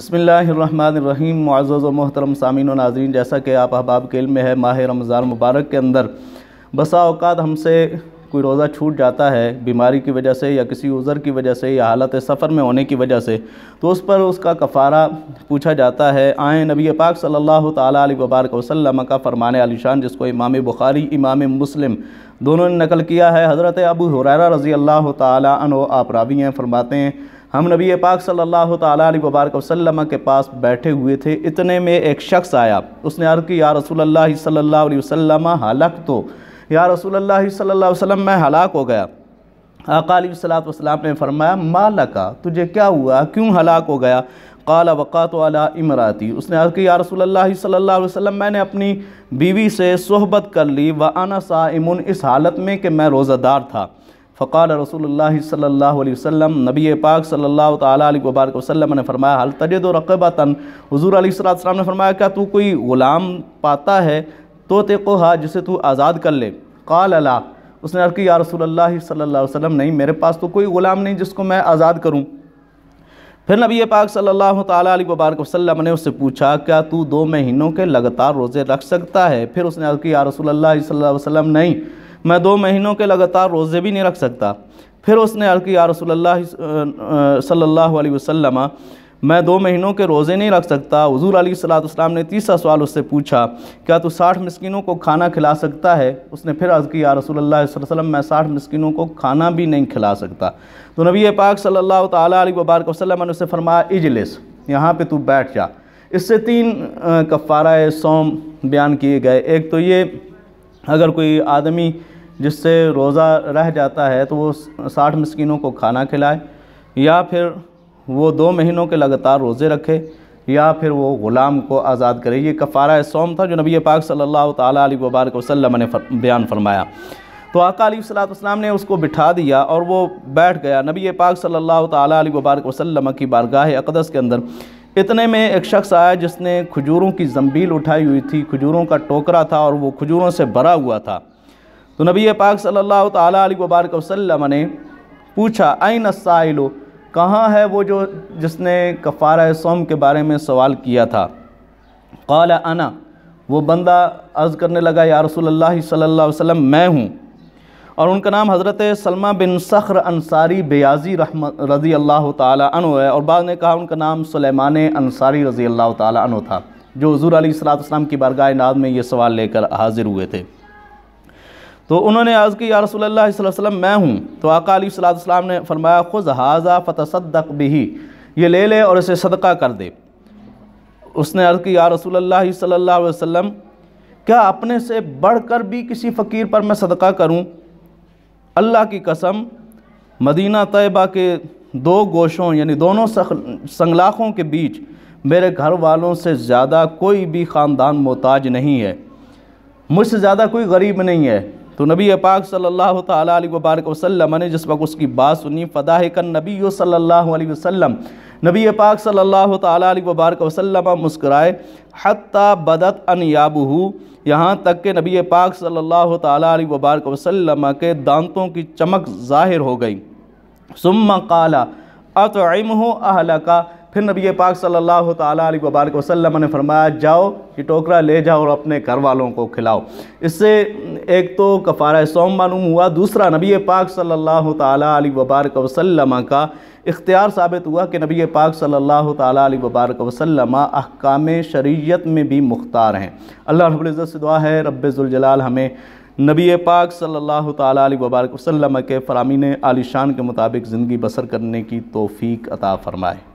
بسم اللہ الرحمن الرحیم۔ معزز و محترم سامعین و ناظرین، جیسا کہ آپ احباب کے علم میں ہے، ماہ رمضان مبارک کے اندر بسا اوقات ہم سے کوئی روزہ چھوٹ جاتا ہے بیماری کی وجہ سے یا کسی عذر کی وجہ سے یا حالت سفر میں ہونے کی وجہ سے، تو اس پر اس کا کفارہ پوچھا جاتا ہے۔ آئیں نبی پاک صلی اللہ تعالیٰ علیہ وبارک وسلم کا فرمان عالی شان، جس کو امام بخاری امام مسلم دونوں نے نقل کیا ہے۔ حضرت ابو ہریرہ رضی اللہ تعالیٰ عنہ آپ راوی ہیں، فرماتے ہیں ہم نبی پاک صلی اللہ تعالیٰ علیہ وبارک وسلم کے پاس بیٹھے ہوئے تھے، اتنے میں ایک شخص آیا، اس نے عرض کی یا رسول اللہ صلی اللہ علیہ وسلم ہلاکت، یا رسول اللہ صلی اللہ علیہ وسلم میں ہلاک ہو گیا۔ آقا علیہ السلام نے فرمایا ما لکا، تجھے کیا ہوا، کیوں ہلاک ہو گیا؟ قال وقعت علی امراتی، اس نے عرض کی یا رسول اللہ صلی اللہ علیہ وسلم میں نے اپنی بیوی سے صحبت کر لی، وانا صائم، اس حالت میں کہ میں روزہ دار تھا۔ فقال رسول اللہ صلی اللہ علیہ وسلم، نبی پاک صلی اللہ تعالیٰ علیہ وبارک وسلم نے فرمایا حل تجد رقبۃ، حضور علیہ السلام نے فرمایا کیا تو کوئی غلام پاتا ہے تو تقوہا، جسے تو آزاد کر لے؟ قال لا، اس نے عرض کی یا رسول اللہ صلی اللہ علیہ وسلم نہیں، میرے پاس تو کوئی غلام نہیں جس کو میں آزاد کروں۔ پھر نبی پاک صلی اللہ تعالیٰ علیہ وبارک وسلم نے اس سے پوچھا کیا تو 2 مہینوں کے لگاتار روزے رکھ سکتا ہے؟ پھر اس نے عرض کی یا رسول اللہ صلی اللہ علیہ وسلم نہیں، میں 2 مہینوں کے لگاتار روزے بھی نہیں رکھ سکتا۔ پھر اس نے عرض کی یا رسول اللہ صلی اللہ علیہ وسلم میں 2 مہینوں کے روزے نہیں رکھ سکتا۔ حضور علیہ السلام نے تیسرا سوال اس سے پوچھا کیا تو 60 مسکینوں کو کھانا کھلا سکتا ہے؟ اس نے پھر عرض کی یا رسول اللہ صلی اللہ علیہ وسلم میں 60 مسکینوں کو کھانا بھی نہیں کھلا سکتا۔ تو نبی پاک صلی اللہ تعالیٰ علیہ وبارک وسلم نے اسے فرمایا اجلس، یہاں پہ تو بیٹھ جا۔ اس سے 3 کفارہ صوم بیان کیے گئے۔ ایک تو یہ اگر کوئی آدمی جس سے روزہ رہ جاتا ہے تو وہ 60 مسکینوں کو کھانا کھلائے، یا پھر وہ 2 مہینوں کے لگاتار روزے رکھے، یا پھر وہ غلام کو آزاد کرے۔ یہ کفارہ صوم تھا جو نبی پاک صلی اللہ تعالیٰ علیہ وبارک وسلم نے بیان فرمایا۔ تو آقا علیہ السلام نے اس کو بٹھا دیا اور وہ بیٹھ گیا۔ نبی پاک صلی اللہ تعالیٰ علیہ وبارک وسلم کی بارگاہ اقدس کے اندر اتنے میں ایک شخص آیا جس نے کھجوروں کی زنبیل اٹھائی ہوئی تھی، کھجوروں کا ٹوکرا تھا اور وہ کھجوروں سے بھرا ہوا تھا۔ تو نبی پاک صلی اللہ تعالیٰ علیہ وبارک وسلم نے پوچھا این السائل، کہاں ہے وہ جس نے کفارہ صوم کے بارے میں سوال کیا تھا؟ قال انا، وہ بندہ عرض کرنے لگا یا رسول اللہ صلی اللہ علیہ وسلم میں ہوں، اور ان کا نام حضرت سلمہ بن صخر انصاری بیازی رضی اللہ تعالیٰ عنہ ہے، اور بعض نے کہا ان کا نام سلیمان انصاری رضی اللہ تعالیٰ عنہ تھا، جو حضور علیہ السلام کی بارگاہ ناز میں یہ سوال لے کر حاضر ہوئے تھے۔ تو انہوں نے عرض کی یا رسول اللہ صلی اللہ علیہ وسلم میں ہوں۔ تو آقا علیہ السلام نے فرمایا خذ ھذا فتصدق بہ، یہ لے لے اور اسے صدقہ کر دے۔ اس نے عرض کی یا رسول اللہ صلی اللہ علیہ وسلم کیا اپنے سے بڑھ کر بھی کسی فقیر پر میں صدقہ کروں؟ اللہ کی قسم مدینہ طیبہ کے 2 گوشوں یعنی دونوں سنگلاخوں کے بیچ میرے گھر والوں سے زیادہ کوئی بھی خاندان محتاج نہیں ہے، مجھ سے زیادہ کوئی غریب نہیں ہے۔ تو نبی پاک صلی اللہ تعالیٰ علیہ وبارک وسلم نے جس وقت اس کی بات سنی فضاحک النبی صلی اللہ علیہ وسلم، نبی پاک صلی اللہ تعالیٰ علیہ وبارک وسلم مسکرائے حتی بدت انیابہ، یہاں تک کہ نبی پاک صلی اللہ تعالیٰ علیہ وبارک وسلم کے دانتوں کی چمک ظاہر ہو گئی۔ ثم قال اطعمہ اہلک، پھر نبی پاک صلی اللہ تعالیٰ علیہ وبارک وسلم نے فرمایا جاؤ یہ ٹوکرا لے جاؤ اور اپنے گھر والوں کو کھلاؤ۔ اس سے ایک تو کفارہ صوم معلوم ہوا، دوسرا نبی پاک صلی اللہ تعالیٰ علیہ وبارک وسلم کا اختیار ثابت ہوا کہ نبی پاک صلی اللہ تعالیٰ علیہ وبارک وسلم احکام شریعت میں بھی مختار ہیں۔ اللہ رب العزت سے دعا ہے رب ذوالجلال ہمیں نبی پاک صلی اللہ تعالیٰ علیہ وبارک وسلم کے فرامین عالی شان کے مطابق زندگی بسر کرنے کی توفیق عطا فرمائے۔